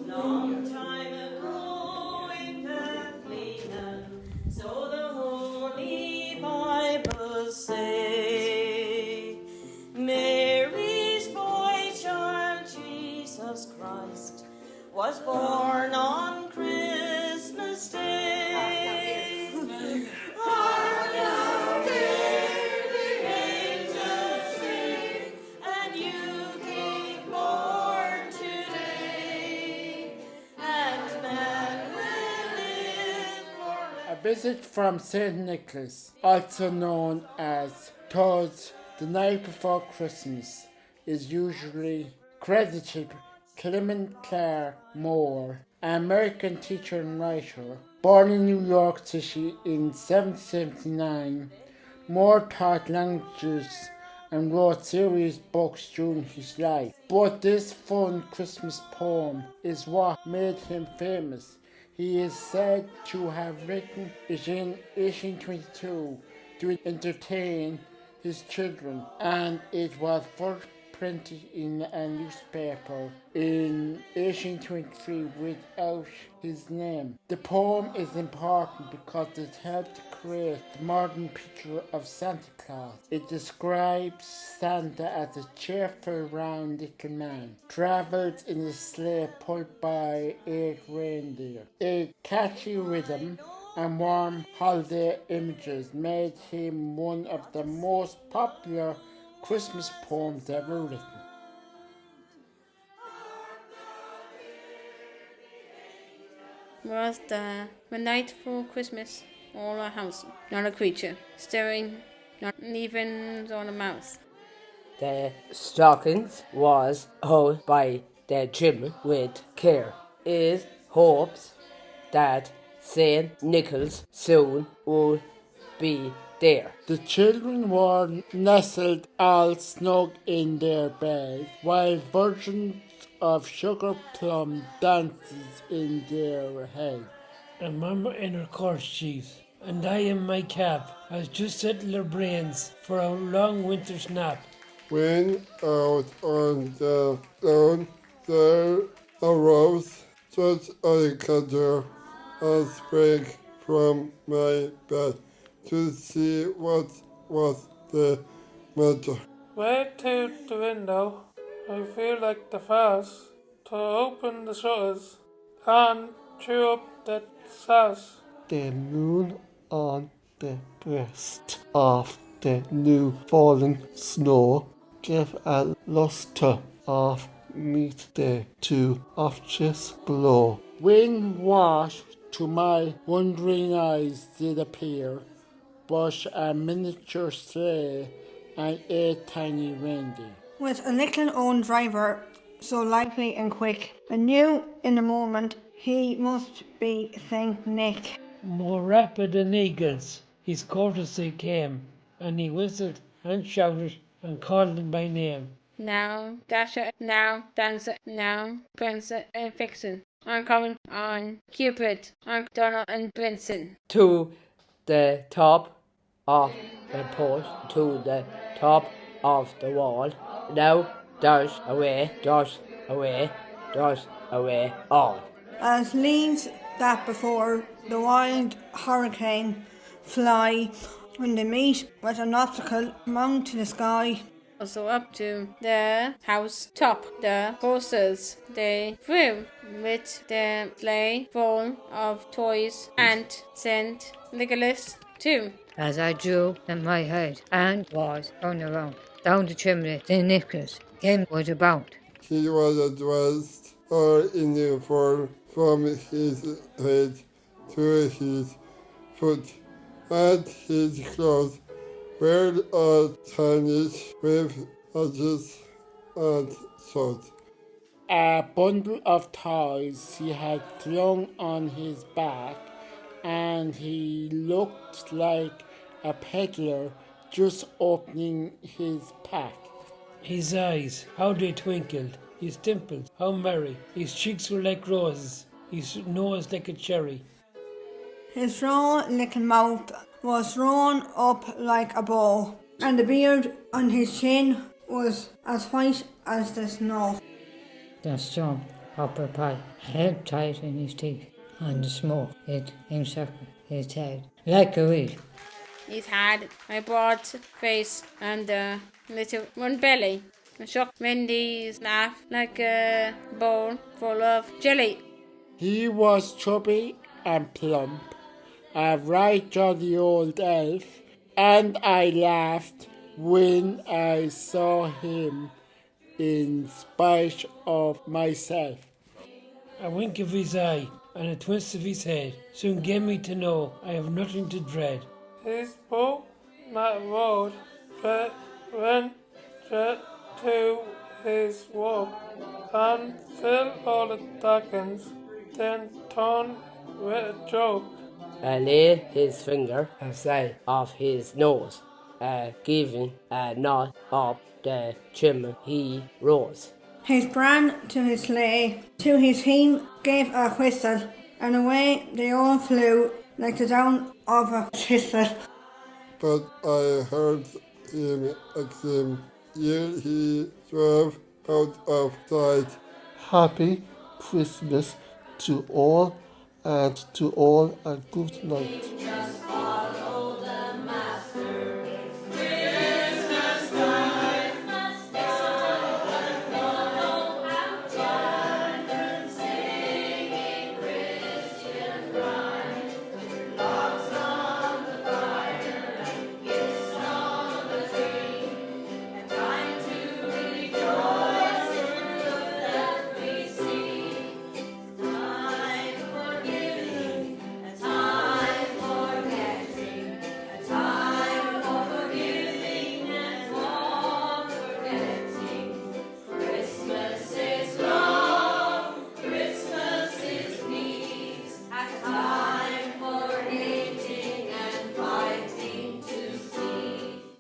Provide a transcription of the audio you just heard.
Long time ago in Bethlehem, so the Holy Bible say, Mary's boy child Jesus Christ was born on Christmas Day. Hark now, hear the angels sing, and you King born today, and man will live forever. A visit from St. Nicholas, also known as Todd's the night before Christmas, is usually credited Clement Clarke Moore, an American teacher and writer. Born in New York City in 1779, Moore taught languages and wrote serious books during his life. But this fun Christmas poem is what made him famous. He is said to have written it in 1822 to entertain his children, and it was first printed in a newspaper in 1823 without his name. The poem is important because it helped create the modern picture of Santa Claus. It describes Santa as a cheerful, round little man, travels in a sleigh pulled by 8 reindeer. A catchy rhythm and warm holiday images made him one of the most popular Christmas poems ever written. Was the night for Christmas, all a house, not a creature, stirring, not even on a mouse. The stockings was held by the children with care. It hopes that St. Nicholas soon will be there. The children were nestled all snug in their beds, while versions of sugar plum dances in their heads. And Mama in her kerchief, and I in my cap, has just settled her brains for a long winter's nap. When out on the lawn there arose such a clatter and sprang from my bed to see what was the matter. Way to the window, I feel like the fast to open the shutters and chew up that sass. The moon on the breast of the new fallen snow gave a lustre of midday to Office's glow. When what to my wondering eyes did appear but a miniature sleigh and 8 tiny reindeer. With a little own driver, so lively and quick, I knew in a moment he must be Saint Nick. More rapid than eagles, his courtesy came, and he whistled and shouted and called them by name. Now Dasher, now Dancer, now Prancer and Vixen. I'm coming on Cupid, on Donald and Princeton. To the top of the post, to the top of the wall. Now dash away, all. As leaves that before the wild hurricane fly, when they meet with an obstacle mount to the sky. Also up to the house top, the horses they flew with the sleigh full of toys and St. Nicholas too. As I drew in my head and was going around down the chimney, St. Nicholas came right about. He was dressed all in uniform from his head to his foot, and his clothes were all tarnished with ashes and salt. A bundle of toys he had slung on his back, and he looked like a peddler just opening his pack. His eyes, how they twinkled, his dimples, how merry, his cheeks were like roses, his nose like a cherry. His raw little mouth was drawn up like a bow, and the beard on his chin was as white as the snow. That's John. apple pie, held tight in his teeth, and the smoke it encircled his head like a wheel. It had a broad face and a little round belly. It shook Wendy's laugh like a bowl full of jelly. He was chubby and plump, a right jolly old elf, and I laughed when I saw him in spite of myself. A wink of his eye and a twist of his head soon gave me to know I have nothing to dread. He spoke that road, went to his walk, and filled all the darkens, then turned with a joke. Laid his finger aside of his nose, giving a nod up the chimney he rose. He ran to his sleigh, to his team gave a whistle, and away they all flew like the down of a thistle. But I heard him exclaim, ere he drove out of sight, Happy Christmas to all, and to all a good night.